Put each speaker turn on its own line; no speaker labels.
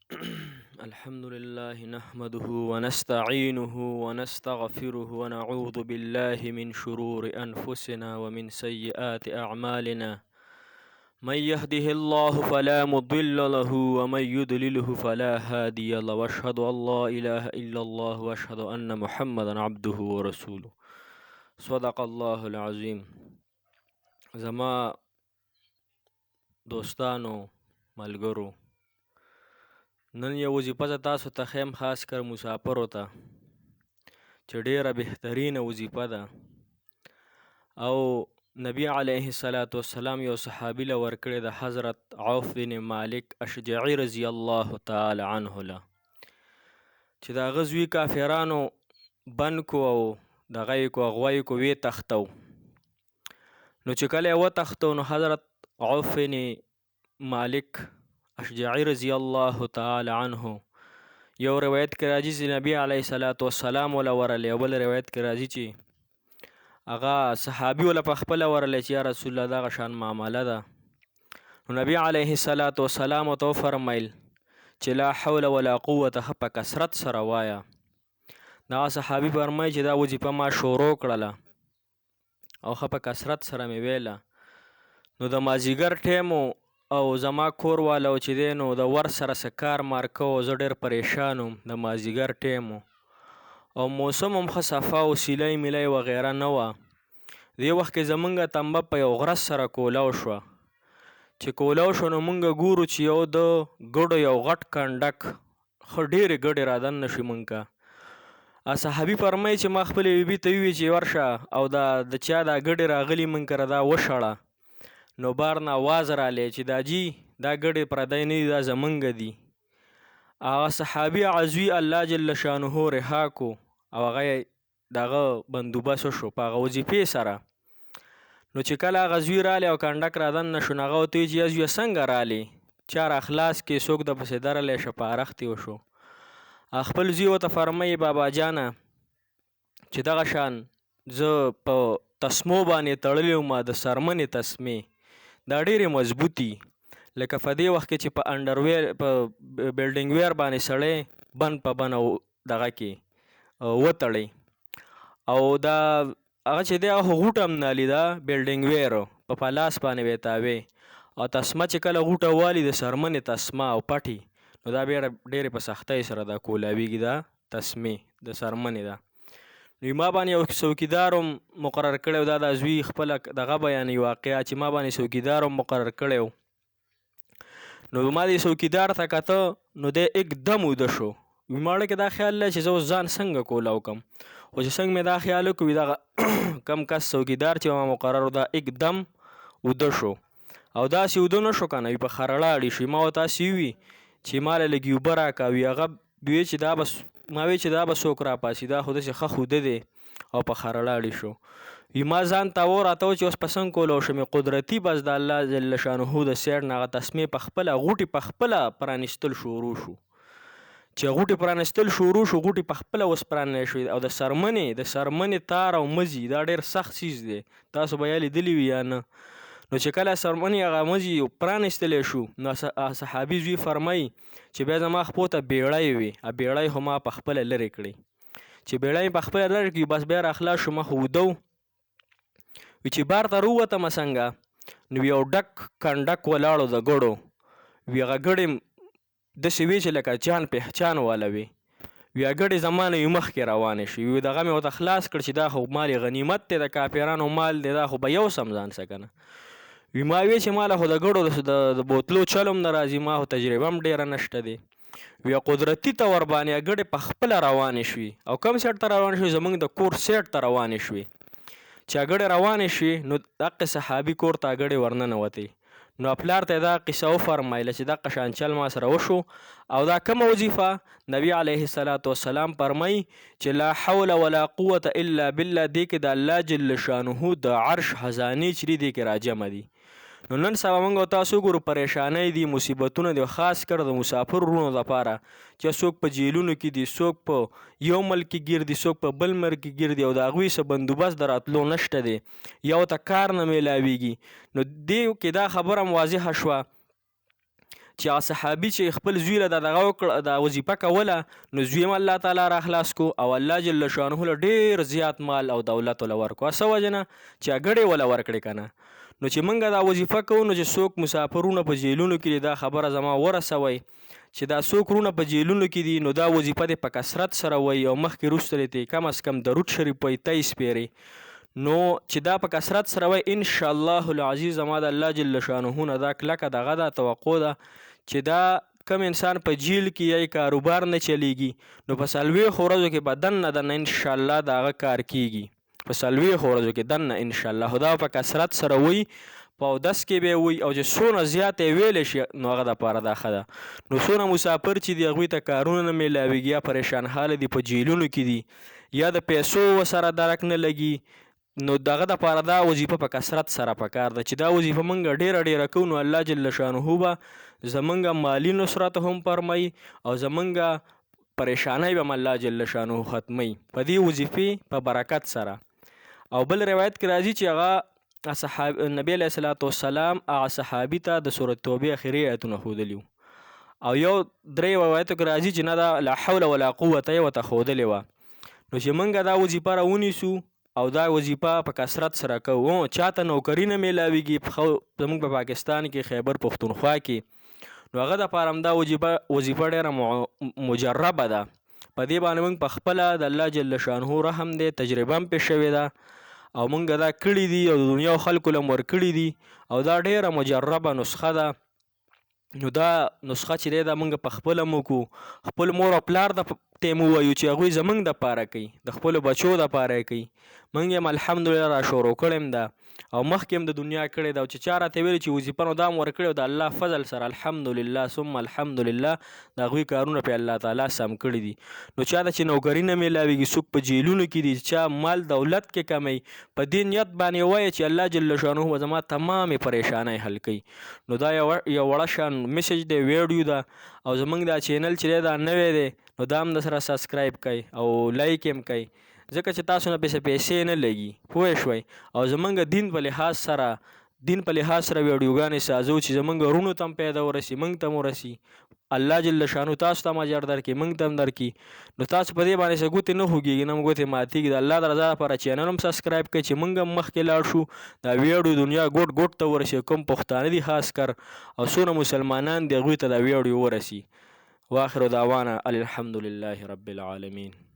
الحمد لله نحمده ونستعينه ونستغفره ونعوذ بالله من شرور أنفسنا ومن سيئات أعمالنا. من يهده الله فلا مضل له ومن يضلله فلا هادي له، واشهد أن لا إله إلا الله واشهد أن محمدا عبده ورسوله. صدق الله العظيم. زما دوستانو، ملګرو، نن یو وظیفه زه تاسو ته ښیم، خاص کر مسافرو ته، چې ډیره بهترینه وظیفه ده. او نبی علیه السلام یو صحابي له ورکړې د حضرت عوف بن مالک اشجعي رضی الله تعالی عنه له، چې د هغه زوی کافرانو بند کو او دغه یې کو اغوی کو ویې تښتو. نو چې کله یې وتښتو نو حضرت عوف بن مالک اشجعي رضی الله تعالی عنه یو روایت کې راځي چې نبی علیه السلام وله ورلی، او بل روایت کې راځي چې هغه صحابي وله پخپله ورلی چې یا رسول الله دغه شان معامله ده. نو نبی علیه السلام ورته وفرمیل چې لا حول ولا قوة، ښه په کثرت سره وایه. دغه صحابي فرمایي چې دا وظیفه ما شروع کړله او ښه په کثرت سره مې ویله. نو د مازدیګر ټیم او زما کور والا چې دی نو د ور سره څه کار مار کوو، زه ډېر پریشان وم. د مازدیګر ټیم او موسم هم ښه صفا و، سیلی میلی وغیره نه وه. دې وخت کې زمونږ تنبه په یو غرس سره کولاو شوه. چې کولاو شوه نو مونږ ګورو چې یو د ګډو یو غټ کنډک ښه ډېرې ګډې رادننه شوې مونږ ته. صحابي فرمایي چې ما خپلې بیبي ته وویل چې ورشه او د چا دا ګډې راغلي مونږ کره دا وشړه. نو بار نه آواز رالی چې دا جی دا ګډې پردی نه دي، دا زمونږ دي. هغه صحابي عزوي الله جل شانه رها کو او هغه یې دغه بندوبست وشو په هغه وظیفې سره. نو چې کله هغه زوی رالی او کنډک رادننه شو نو هغه ورته وایي چې یا زویه څنګه رالی، چا راخلاص کې، څوک درپسې درلی شه، په ارختې وشو. خپل زوی ورته فرمایي بابا جانه چې دغه شان زه په تسمو باندې تړلی وم، د څرمنې تسمې دا ډېرې مضبوطي، لکه په دې وخت کې چې په انډرویر په بلډینګ ویر باندې سړی بند په بند دغه کې وتړی. او دا هغه چې دی هغه غوټه هم نه لیده، بلډینګ ویر په پلاس باندې به یې تاوې. او تسمه چې کله غوټه والي د څرمنې تسمه او پټي، نو دا بیا ډېرې په سختۍ سره دا کولاویږي، دا تسمې د څرمنې ده. نو ما باندې یو څوکیدار هم مقرر کړی و، دا د زوی خپله دغه بیانوي واقعه چې ما باندې څوکیدار هم مقرر کړی و. نو ما دې څوکیدار ته کته نو دی اکدم ویده شو. ماړه کې دا خیال دی چې زه اوس ځان څنګه کولاو کم، خو چې څنګه مې دا خیال وکړو دغه کم کس څوکیدار چې ما مقرر و دا اکدم ویده شو. او داسې ویده نه شو که نه، په خرړاړې شو. ما ورته هسې ووي چې ما له لږې اوبه راکړه، وي هغه وی چې دا بس ما وی چې دا به څوک راپاسي، دا خو داسې ښه خوده دی. او په خرړاړې شو. وي ما ځان ته راته و چې اوس په څنګه کولی شم قدرتي، بس د الله جل شانه د سیډ نه هغه تسمې په خپله غوټې په خپله پرانیستل شروع شو. چې غوټې پرانیستل شروع شو، غوټې په خپله اوس پرانیستل شوې. او د څرمنې تار او مزي دا ډېر سخت څیز دی، تاسو به یا لیدلی وي یا نه. نو چې کله څرمنې هغه مزي پرانیستلی شو نو صحابي زوی فرمایي چې بیا زما خپو ته بیړۍ وي، بیړۍ خو ما په خپله لرې کړې. چې بیړۍ مې په خپله لرې کړي بس بیا راخلاص شو، ما خو ویده و. وي چې بار ته راووتمه څنګه، نو یو ډک کنډک ولاړ و د ګړو. وي هغه ګړې داسې وې چې لکه جان پهچان واله وې. وي هغه ګړې زما نه مخکې روانې شوې. وي دغه مې ورته خلاص کړ چې دا خو مال غنیمت دی، د کافرانو مال دی، دا خو به یوسم ځان څه که نه. وي ما وی چې ماله خو د ګړو د بوتلو چل هم نه راځي، ما خو تجربه هم ډېره نشته دی. وی قدرتي ته ورباندې ګړې په خپله روانې شوې. او کوم سیټ ته روانې شوې؟ زموږ د کور سیټ ته روانې شوې. چې ګړې روانې شوې نو دقې صحابي کور ته ګړې ورننوتې. نو پلار ته دا قصه وفرمایله چې دغه شان چل ما سره وشو. او دا کومه وظیفه؟ نبی علیه السلام فرمایي چې لا حول ولا قوة الا بالله، دې کې د الله جل شانه د عرش خزانې چې دي دې کې راجمع دي. نو نن سبا موږ او تاسو ګورو پریشانۍ دي، مصیبتونه دي، خاص کر د مسافر وروڼو لپاره چې څوک په جیلونو کې دي، څوک په یو ملک کې ګیر دي، څوک په بل ملک کې ګیر دي، او د هغوی څه بندوبست د راتلو نشته دی، یو ته کار نه میلاویږي. نو دې کې دا خبره هم واضحه شوه چې هغه صحابي چې خپل زوی له دغه وکړه دا وظیفه کوله نو زوی هم الله تعالی را خلاص کو او الله جل شانه له ډېر زیات مال او دولت له ورکو څه وجه نه چې اګړې ولا ورکړې کنه نو چې موږ دا وظیفه کوو نو چې څوک مسافرونه په جیلونو کې دا خبره زما ورسوي چې دا څوک رونه په جیلونو کې دي نو دا وظیفه دې په کثرت سره وي او مخکې وروسته دې کم از کم درود شریف وایي 23 پیرې نو چې دا په کثرت سره وای ان شاء الله العزیز زما د الله جل شانه نه دا کلکه دغه دا توقع ده چې دا کم انسان په جیل کې یا کاروبار نه چلیږي نو په څلوېښتو ورځو کې به دننه ان شاء الله د هغه کار کیږي په څلوېښتو ورځو کې دننه ان شاء الله دا په کثرت سره وي په اودس کې به وي او چې څونه زیات یې ویلی شي نو هغه دپاره دا ښه ده نو څونه مسافر چې دي هغوی ته کارونه نه میلاویږي یا پریشان حاله دي په جیلونو کې دي یا د پیسو ورسره درک نه لګي نو دغه دپاره دا وظیفه په کثرت سره پکار ده چې دا وظیفه موږ ډېره کوو نو الله جل شانه به زمونږ مالی نصرت هم فرمایي او زمونږ پریشانی به الله جل شانه ختموي په دې وظیفې په برکت سره او بل روایت کې راځي چې هغه نبی علیه الصلاۃ والسلام هغه صحابي ته د سورة توبې اخري آیتونه ښودلي او یو درې روایتو کې راځي چې نه دا لا حول ولا قوة یې ورته ښودلې وه نو چې موږ دا وظیفه راونیسو او دا وظیفه په کثرت سره کوو چاته نوکري نه میلاویږي زموږ په پاکستان کې خیبر پښتونخوا کې نو هغه دپاره هم دا وظیفه ډېره مجربه ده په دې باندې موږ په خپله د الله جل شانه رحم دی تجربه هم پې شوې ده او موږ دا کړي دي او د دنیا خلکو له هم ورکړي دي او دا ډېره مجربه نسخه ده نو دا نسخه چې دی دا موږ په خپله هم وکړو خپل مور او پلار د ته ووایو چې هغوی زموږ دپاره کوي د خپلو بچو دپاره یې کوي موږ هم الحمدلله را شروع کړی هم ده او مخکې هم د دنیا کړې ده او چې چا راته ویلي چې وظیفه نو دا هم ورکړې او د الله فضل سره الحمدلله ثم الحمدلله د هغوی کارونه پې الله تعالی سم کړي دي نو چا ته چې نوکري نه میلاویږي څوک په جیلونو کې دي چا مال دولت کې کمی په دې نیت باندې وایي چې الله جل شانه به زما تمامې پریشانی حل کوي نو دا یو وړه شان میسج دی ویډیو ده او زموږ دا چینل چې دی دا نوی دی نو دا هم د سره سبسکرایب کوئ او لایک یې هم کوئ ځکه چې تاسو نه پیسې نه لګي پوه شوئ او زموږ دین په لحاظ سره ویډیوګانې سازو چې زموږ ورونو ته هم پیدا ورسي موږ ته هم ورسي الله جل شانو تاسو ته هم اجر درکړي موږ ته هم درکړي نو تاسو په دې باندې څه ګوتې نه خوږېږي نه مو ګوتې ماتېږي د الله د رضا لپاره چینل هم سبسکرایب کړئ چې موږ هم مخکې لاړ شو دا ویډیو دنیا ګوټ ته ورسي کوم پښتانه دي خاص کر او څونه مسلمانان دي هغوی ته دا ویډیو ورسي واخر دعوانا الحمد لله رب العالمين